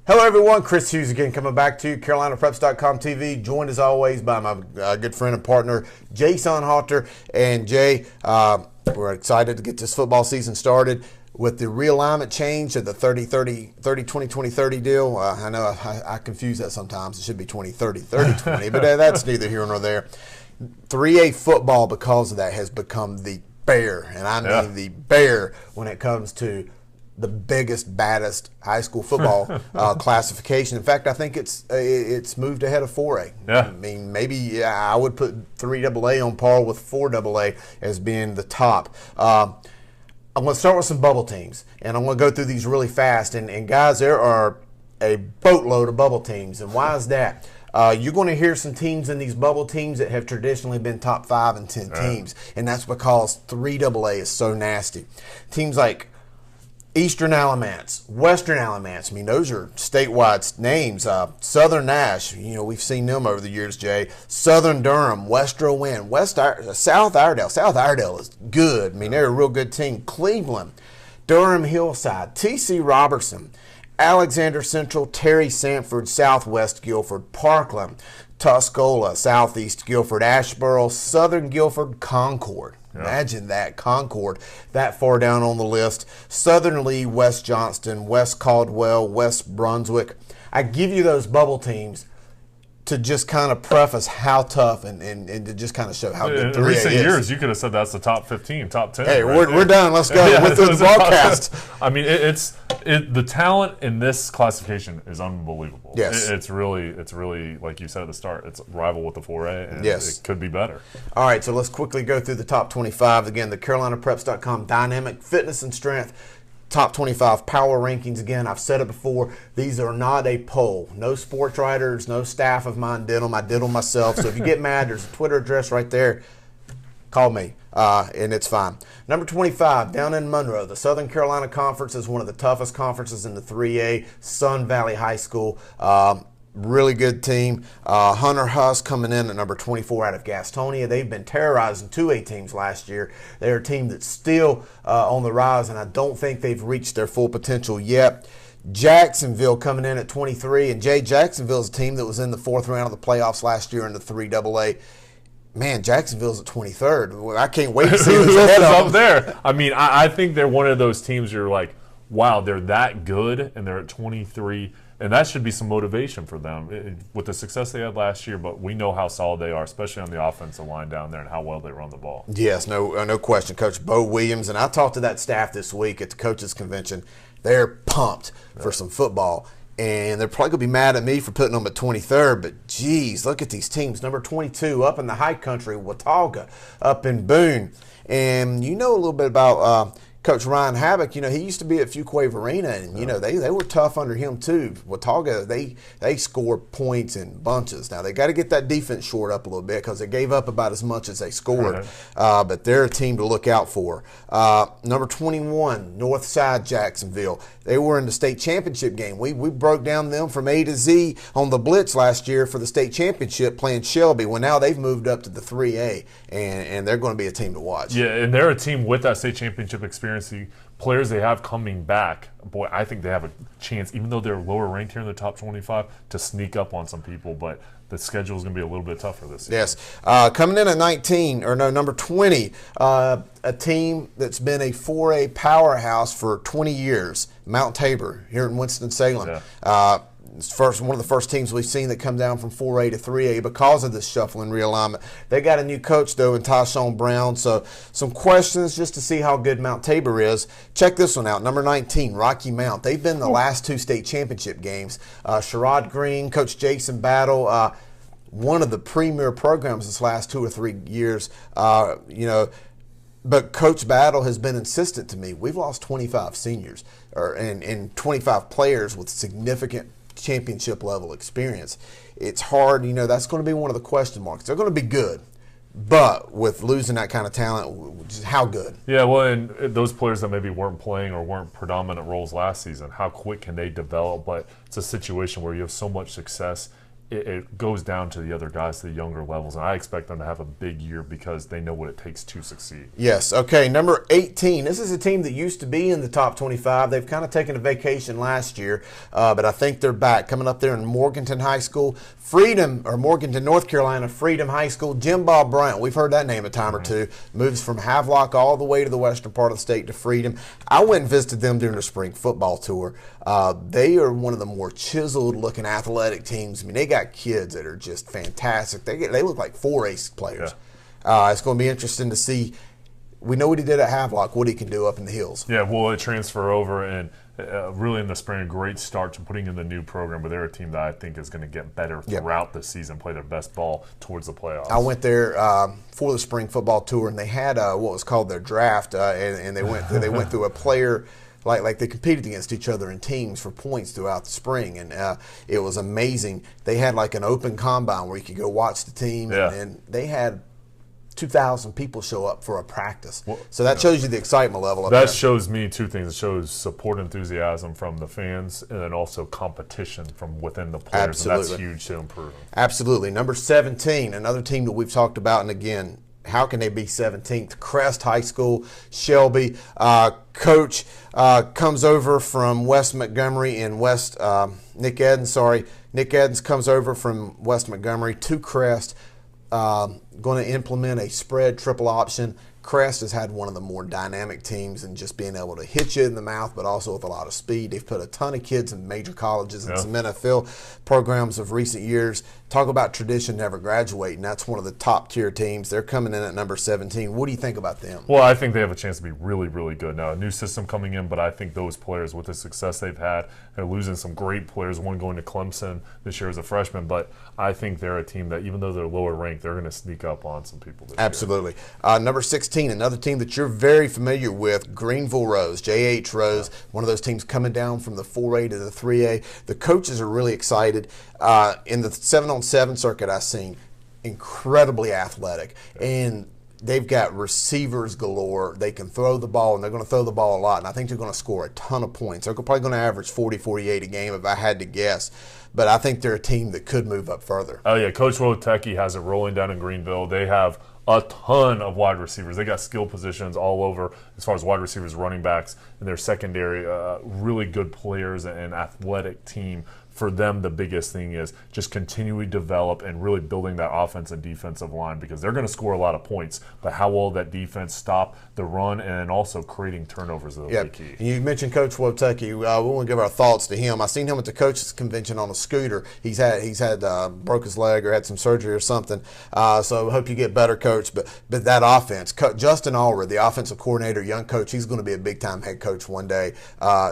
Hello, everyone. Chris Hughes again coming back to you, CarolinaPreps.com TV, joined as always by my good friend and partner, Jay Sonnhalter. And Jay, we're excited to get this football season started with the realignment change of the 20-20-30 deal. I know I confuse that sometimes. It should be 20-30, 30-20, but that's neither here nor there. 3A football, because of that, has become the bear, and I mean the bear when it comes to the biggest, baddest high school football classification. In fact, I think it's moved ahead of 4A. Yeah. I mean, maybe I would put 3AA on par with 4AA as being the top. I'm going to start with some bubble teams, and I'm going to go through these really fast. And guys, there are a boatload of bubble teams, and why is that? You're going to hear some teams in these bubble teams that have traditionally been top 5 and 10 teams, and that's because 3AA is so nasty. Teams like Eastern Alamance, Western Alamance, I mean, those are statewide names. Southern Nash, we've seen them over the years, Jay. Southern Durham, Westro Wynn, South Iredell. South Iredell is good. I mean, they're a real good team. Cleveland, Durham Hillside, T.C. Robertson, Alexander Central, Terry Sanford, Southwest Guilford, Parkland, Tuscola, Southeast Guilford, Asheboro, Southern Guilford, Concord. Imagine that, Concord, that far down on the list. Southern Lee, West Johnston, West Caldwell, West Brunswick. I give you those bubble teams to just kind of preface how tough and to just kind of show how good 3A is. In recent years, you could have said that's the top 15, top 10. Hey, right? we're done. Let's go. Yeah, With the broadcast. I mean, the talent in this classification is unbelievable. Yes. It's really, like you said at the start, it's rival with the 4A, and yes, it could be better. All right, so let's quickly go through the top 25. Again, the CarolinaPreps.com Dynamic Fitness and Strength Top 25 Power Rankings. Again, I've said it before, these are not a poll. No sports writers, no staff of mine did them. I did them myself. So if you get mad, there's a Twitter address right there. Call me, and it's fine. Number 25, down in Monroe, the Southern Carolina Conference is one of the toughest conferences in the 3A, Sun Valley High School. Really good team. Hunter Huss coming in at number 24 out of Gastonia. They've been terrorizing 2A teams last year. They're a team that's still on the rise, and I don't think they've reached their full potential yet. Jacksonville coming in at 23, and Jacksonville's a team that was in the 4th round of the playoffs last year in the 3AA. Man, Jacksonville's at 23rd. I can't wait to see who's ahead of them. Up there. I mean, I think they're one of those teams you're like, wow, they're that good, and they're at 23. And that should be some motivation for them with the success they had last year. But we know how solid they are, especially on the offensive line down there and how well they run the ball. Yes, no question. Coach Bo Williams, and I talked to that staff this week at the coaches convention. They're pumped for some football. And they're probably going to be mad at me for putting them at 23rd. But, geez, look at these teams. Number 22, up in the high country, Watauga, up in Boone. And you know a little bit about Coach Ryan Havoc. He used to be at Fuquay Arena, and they were tough under him too. Watauga, they score points in bunches. Now they got to get that defense shored up a little bit because they gave up about as much as they scored. But they're a team to look out for. Number 21, Northside Jacksonville. They were in the state championship game. We broke down them from A to Z on the Blitz last year for the state championship playing Shelby. Well, now they've moved up to the 3A, and they're going to be a team to watch. Yeah, and they're a team with that state championship experience. The players they have coming back, boy, I think they have a chance, even though they're lower ranked here in the top 25, to sneak up on some people. But the schedule is going to be a little bit tougher this season. Yes. Coming in at number 20, a team that's been a 4A powerhouse for 20 years, Mount Tabor here in Winston-Salem. Yeah. It's one of the first teams we've seen that come down from 4A to 3A because of this shuffle and realignment. They got a new coach, though, in Tyshawn Brown. So some questions just to see how good Mount Tabor is. Check this one out. Number 19, Rocky Mount. They've been in the last 2 state championship games. Sherrod Green, Coach Jason Battle, one of the premier programs this last 2 or 3 years. But Coach Battle has been insistent to me. We've lost 25 seniors and 25 players with significant championship level experience. It's hard, that's going to be one of the question marks. They're going to be good, but with losing that kind of talent, just how good? Yeah, well, and those players that maybe weren't playing or weren't predominant roles last season, how quick can they develop? But it's a situation where you have so much success it goes down to the other guys, to the younger levels, and I expect them to have a big year because they know what it takes to succeed. Yes. Okay. Number 18. This is a team that used to be in the top 25. They've kind of taken a vacation last year, but I think they're back. Coming up there in Morganton High School, Morganton, North Carolina, Freedom High School. Jim Bob Bryant, we've heard that name a time or two, moves from Havelock all the way to the western part of the state to Freedom. I went and visited them during the spring football tour. They are one of the more chiseled-looking athletic teams. I mean, they got kids that are just fantastic. They look like 4A players. Yeah. It's going to be interesting to see. We know what he did at Havelock, what he can do up in the hills. Yeah, will it transfer over? And really in the spring, a great start to putting in the new program, but they're a team that I think is going to get better throughout the season, play their best ball towards the playoffs. I went there for the spring football tour, and they had what was called their draft, and they went through a player. Like they competed against each other in teams for points throughout the spring, and it was amazing. They had like an open combine where you could go watch the team, and they had 2,000 people show up for a practice. So that shows you the excitement level. That shows me two things. It shows support, enthusiasm from the fans, and then also competition from within the players. Absolutely. And that's huge to improve. Absolutely. Number 17, another team that we've talked about, and again, how can they be 17th? Crest High School, Shelby. Coach comes over from West Montgomery in Nick Edens comes over from West Montgomery to Crest. Going to implement a spread triple option. Crest has had one of the more dynamic teams and just being able to hit you in the mouth, but also with a lot of speed. They've put a ton of kids in major colleges and some NFL programs of recent years. Talk about tradition never graduating. That's one of the top tier teams. They're coming in at number 17. What do you think about them? Well, I think they have a chance to be really, really good. Now, a new system coming in, but I think those players, with the success they've had, they're losing some great players, one going to Clemson this year as a freshman, but I think they're a team that, even though they're lower ranked, they're going to sneak up on some people this year. Absolutely. Number 16, another team that you're very familiar with, Greenville Rose, J.H. Rose, one of those teams coming down from the 4A to the 3A. The coaches are really excited. In the 7-on-7 circuit I've seen, incredibly athletic, and they've got receivers galore. They can throw the ball, and they're going to throw the ball a lot, and I think they're going to score a ton of points. They're probably going to average 40, 48 a game if I had to guess, but I think they're a team that could move up further. Oh, yeah, Coach Wotecki has it rolling down in Greenville. They have a ton of wide receivers. They got skill positions all over as far as wide receivers, running backs, and their secondary, really good players and athletic team. For them, the biggest thing is just continually develop and really building that offense and defensive line, because they're going to score a lot of points, but how will that defense stop the run and also creating turnovers is the key. You mentioned Coach Wotecki. We want to give our thoughts to him. I seen him at the coaches convention on a scooter. He's had broke his leg or had some surgery or something. So I hope you get better, Coach. But that offense, Justin Allred, the offensive coordinator, young coach, he's going to be a big time head coach one day.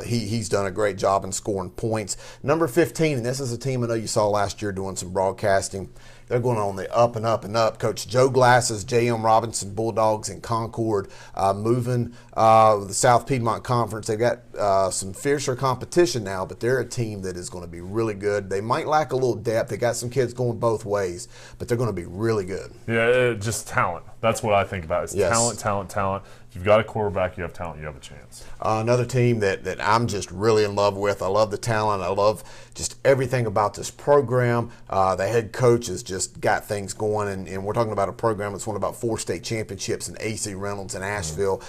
He's done a great job in scoring points. Number 15. And this is a team I know you saw last year doing some broadcasting. They're going on the up and up and up. Coach Joe Glass's J.M. Robinson Bulldogs in Concord, moving the South Piedmont Conference. They've got some fiercer competition now, but they're a team that is going to be really good. They might lack a little depth. They got some kids going both ways, but they're going to be really good. Yeah, just talent. That's what I think about. It's talent. If you've got a quarterback, you have talent, you have a chance. Another team that I'm just really in love with. I love the talent. I love just everything about this program. The head coach has just got things going, and we're talking about a program that's won about 4 state championships in AC Reynolds and Asheville.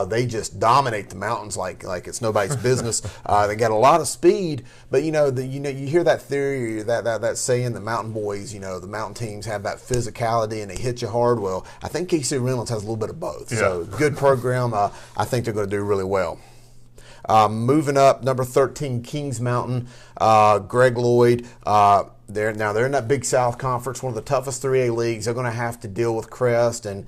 They just dominate the mountains like it's nobody's business. They got a lot of speed, but you hear that theory, that saying, the mountain boys, the mountain teams have that physicality and they hit you hard. Well, I think AC Reynolds has a little bit of both. Yeah. So good program. I think they're going to do really well. Moving up, number 13, Kings Mountain, Greg Lloyd. They're in that Big South Conference, one of the toughest 3A leagues. They're going to have to deal with Crest and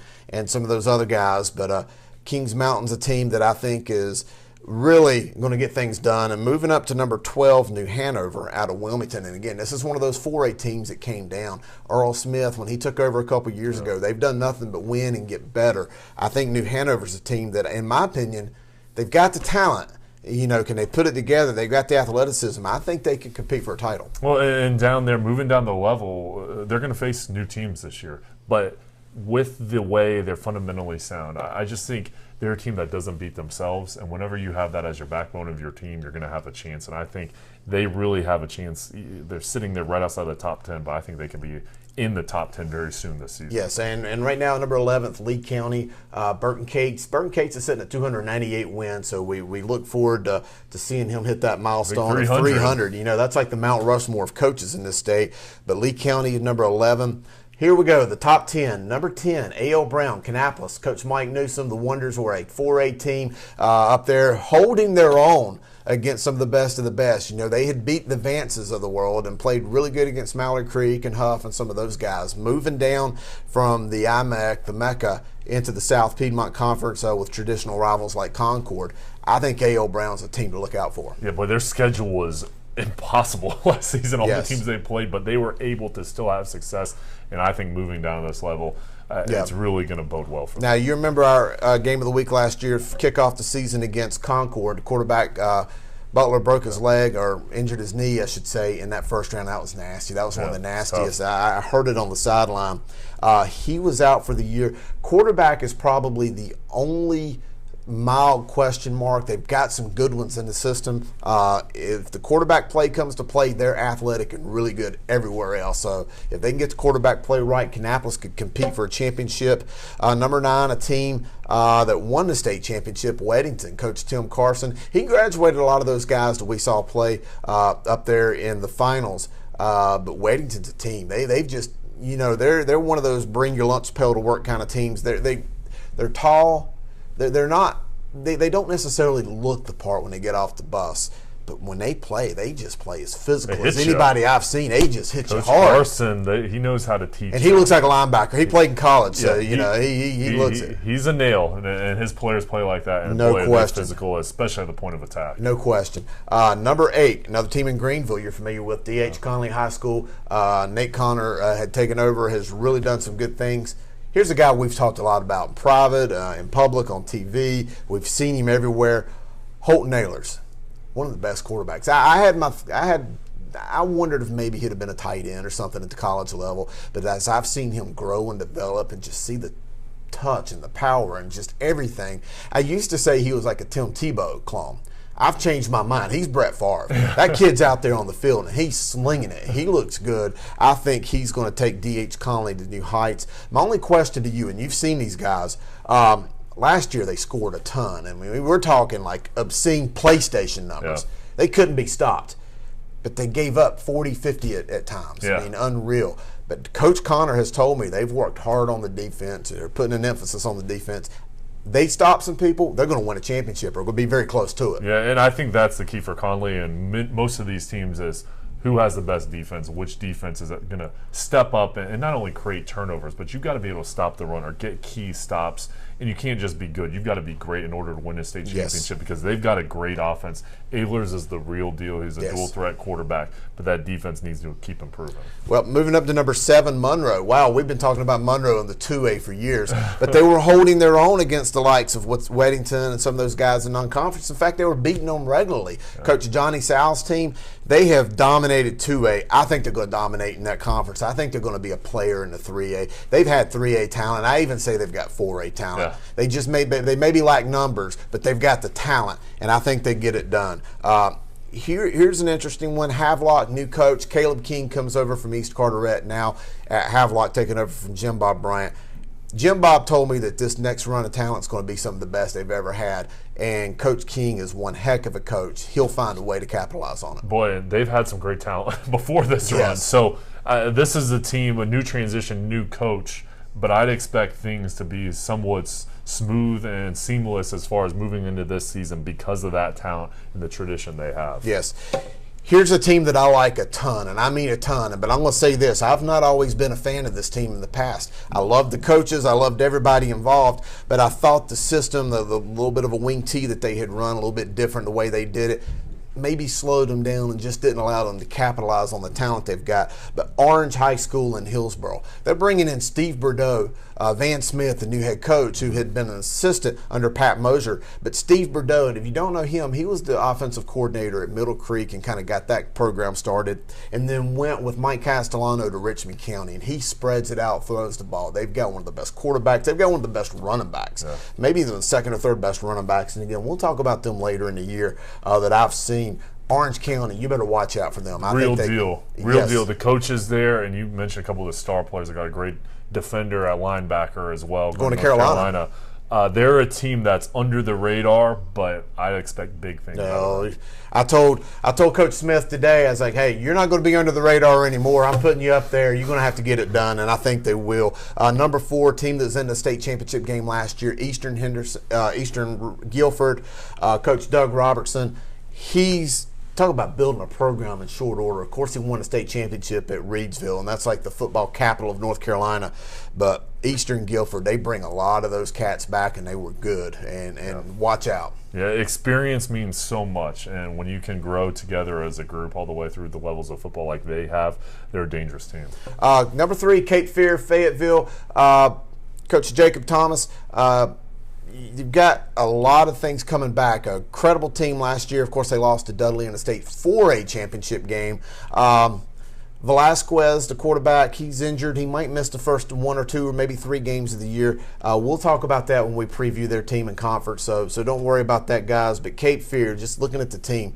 some of those other guys. But Kings Mountain's a team that I think is really going to get things done. And moving up to number 12, New Hanover out of Wilmington. And again, this is one of those 4A teams that came down. Earl Smith, when he took over a couple years ago, they've done nothing but win and get better. I think New Hanover's a team that, in my opinion, they've got the talent. Can they put it together? They've got the athleticism. I think they could compete for a title. Well, and down there, moving down the level, they're going to face new teams this year. But with the way they're fundamentally sound, I just think they're a team that doesn't beat themselves. And whenever you have that as your backbone of your team, you're going to have a chance. And I think they really have a chance. They're sitting there right outside the top 10, but I think they can be in the top 10 very soon this season. Yes, and right now, number 11th, Lee County, Burton Cates. Burton Cates is sitting at 298 wins, so we look forward to seeing him hit that milestone of 300. You know, that's like the Mount Rushmore of coaches in this state. But Lee County is number 11. Here we go, the top 10. Number 10, A.L. Brown, Kannapolis. Coach Mike Newsom, the Wonders were a 4A team up there holding their own against some of the best. You know, they had beat the Vances of the world and played really good against Mallard Creek and Huff and some of those guys. Moving down from the IMEC, the Mecca, into the South Piedmont Conference with traditional rivals like Concord. I think A.L. Brown's a team to look out for. Yeah, boy, their schedule was impossible last season, all the teams they played, but they were able to still have success. And I think moving down to this level, it's really going to bode well for them. Now, you remember our game of the week last year, kick off the season against Concord. The quarterback, Butler, broke his leg, or injured his knee, I should say, in that first round. That was nasty. That was one of the nastiest. I heard it on the sideline. He was out for the year. Quarterback is probably the only mild question mark. They've got some good ones in the system. If the quarterback play comes to play, they're athletic and really good everywhere else. So if they can get the quarterback play right, Kannapolis could compete for a championship. Number 9, a team that won the state championship, Weddington. Coach Tim Carson. He graduated a lot of those guys that we saw play up there in the finals. But Weddington's a team. They've just, you know, they're one of those bring your lunch pail to work kind of teams. They're tall. They're not. They don't necessarily look the part when they get off the bus, but when they play, they just play as physical as anybody I've seen. They just hit you hard. Carson, he knows how to teach. And he looks like a linebacker. He played in college, so he looks it. He's a nail, and his players play like that. And no question. Physical, especially at the point of attack. No question. Number 8, another team in Greenville you're familiar with, D.H. Conley High School. Nate Connor had taken over, has really done some good things. Here's a guy we've talked a lot about in private, in public, on TV. We've seen him everywhere. Holton Nailers, one of the best quarterbacks. I wondered if maybe he'd have been a tight end or something at the college level. But as I've seen him grow and develop and just see the touch and the power and just everything, I used to say he was like a Tim Tebow clone. I've changed my mind. He's Brett Favre. That kid's out there on the field, and he's slinging it. He looks good. I think he's going to take D.H. Conley to new heights. My only question to you, and you've seen these guys, last year they scored a ton. I mean, we're talking like obscene PlayStation numbers. Yeah. They couldn't be stopped. But they gave up 40, 50 at times. Yeah. I mean, unreal. But Coach Connor has told me they've worked hard on the defense. They're putting an emphasis on the defense. They stop some people, they're going to win a championship or going to be very close to it. Yeah, and I think that's the key for Conley and most of these teams is who has the best defense, which defense is going to step up and not only create turnovers, but you've got to be able to stop the run or get key stops. And you can't just be good. You've got to be great in order to win a state championship because they've got a great offense. Ehlers is the real deal. He's a dual-threat quarterback, but that defense needs to keep improving. Well, moving up to number 7, Monroe. Wow, we've been talking about Monroe in the 2A for years, but they were holding their own against the likes of Weddington and some of those guys in non-conference. In fact, they were beating them regularly. Yeah. Coach Johnny Sal's team, they have dominated 2A. I think they're going to dominate in that conference. I think they're going to be a player in the 3A. They've had 3A talent. I even say they've got 4A talent. Yeah. They just maybe lack numbers, but they've got the talent, and I think they get it done. Here's an interesting one. Havelock, new coach. Caleb King comes over from East Carteret now at Havelock, taking over from Jim Bob Bryant. Jim Bob told me that this next run of talent is going to be some of the best they've ever had, and Coach King is one heck of a coach. He'll find a way to capitalize on it. Boy, they've had some great talent before this run. So this is a team, a new transition, new coach, but I'd expect things to be somewhat smooth and seamless as far as moving into this season because of that talent and the tradition they have. Yes. Here's a team that I like a ton, and I mean a ton, but I'm going to say this. I've not always been a fan of this team in the past. I loved the coaches. I loved everybody involved, but I thought the system, the little bit of a wing tee that they had run, a little bit different the way they did it. maybe slowed them down and just didn't allow them to capitalize on the talent they've got. But Orange High School in Hillsboro, they're bringing in Steve Bordeaux, Van Smith, the new head coach, who had been an assistant under Pat Moser. But Steve Bordeaux, and if you don't know him, he was the offensive coordinator at Middle Creek and kind of got that program started, and then went with Mike Castellano to Richmond County, and he spreads it out, throws the ball. They've got one of the best quarterbacks. They've got one of the best running backs, maybe the second or third best running backs. And again, we'll talk about them later in the year that I've seen. Orange County, you better watch out for them. Real deal. The coaches there, and you mentioned a couple of the star players. They got a great defender at linebacker as well. Going to Carolina. They're a team that's under the radar, but I expect big things. No, I told Coach Smith today, I was like, hey, you're not going to be under the radar anymore. I'm putting you up there. You're going to have to get it done, and I think they will. Number 4 team that was in the state championship game last year, Eastern Guilford. Coach Doug Robertson, he's talk about building a program in short order. Of course, he won a state championship at Reidsville, and that's like the football capital of North Carolina. But Eastern Guilford, they bring a lot of those cats back, and they were good. And watch out. Yeah, experience means so much, and when you can grow together as a group all the way through the levels of football like they have, they're a dangerous team. Number 3, Cape Fear, Fayetteville. Coach Jacob Thomas. You've got a lot of things coming back. A credible team last year. Of course, they lost to Dudley in the state 4A championship game. Velasquez, the quarterback, he's injured. He might miss the first 1 or 2 or maybe 3 games of the year. We'll talk about that when we preview their team in conference, so don't worry about that, guys. But Cape Fear, just looking at the team,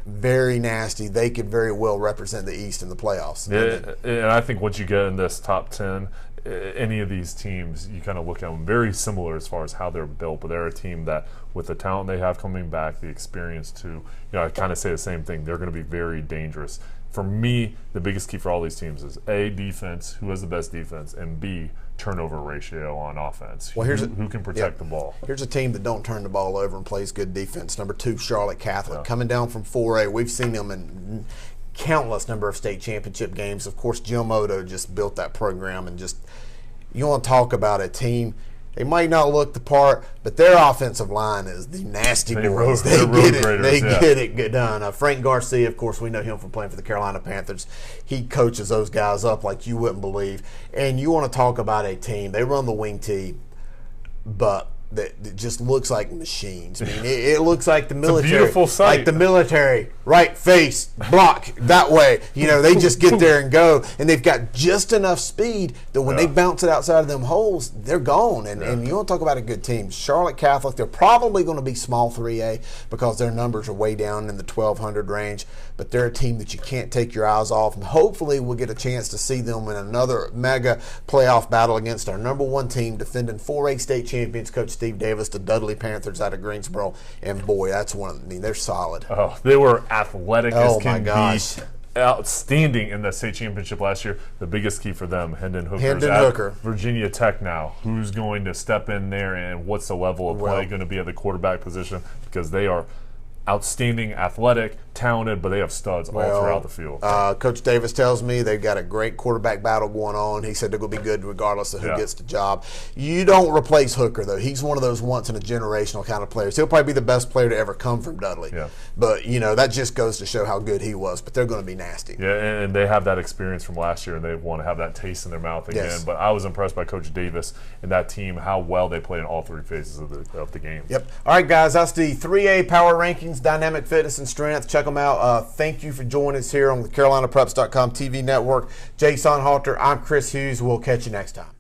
very nasty. They could very well represent the East in the playoffs. Yeah, and I think once you get in this top 10, any of these teams, you kind of look at them very similar as far as how they're built, but they're a team that, with the talent they have coming back, the experience too, I kind of say the same thing. They're going to be very dangerous. For me, the biggest key for all these teams is A, defense, who has the best defense, and B, turnover ratio on offense. Well, who can protect the ball. Here's a team that don't turn the ball over and plays good defense. Number 2, Charlotte Catholic, coming down from 4A. We've seen them in countless number of state championship games. Of course, Jim Odo just built that program, and just, you want to talk about a team. They might not look the part, but their offensive line is the nasty boys. They get it done. Frank Garcia, of course, we know him from playing for the Carolina Panthers. He coaches those guys up like you wouldn't believe. And you want to talk about a team. They run the wing tee, but that just looks like machines. I mean, it looks like the military. It's a beautiful sight. Like the military, right face, block, that way. They just get there and go. And they've got just enough speed that when they bounce it outside of them holes, they're gone. And you want to talk about a good team. Charlotte Catholic, they're probably going to be small 3A because their numbers are way down in the 1,200 range. But they're a team that you can't take your eyes off. And hopefully we'll get a chance to see them in another mega playoff battle against our number 1 team, defending 4A state champions, Coach Steve Davis, the Dudley Panthers out of Greensboro. And boy, that's they're solid. Oh, they were athletic as can be. Outstanding in that state championship last year. The biggest key for them, Hendon Hooker. Virginia Tech now. Who's going to step in there, and what's the level of play going to be at the quarterback position? Because they are outstanding, athletic, talented, but they have studs all throughout the field. Coach Davis tells me they've got a great quarterback battle going on. He said they're going to be good regardless of who gets the job. You don't replace Hooker, though. He's one of those once-in-a-generational kind of players. He'll probably be the best player to ever come from Dudley. Yeah. But, that just goes to show how good he was. But they're going to be nasty. Yeah, and they have that experience from last year, and they want to have that taste in their mouth again. Yes. But I was impressed by Coach Davis and that team, how well they played in all 3 phases of the game. Yep. All right, guys, that's the 3A Power Rankings, Dynamic Fitness and Strength. Check them out. Thank you for joining us here on the CarolinaPreps.com TV network. Jay Sonnhalter, I'm Chris Hughes. We'll catch you next time.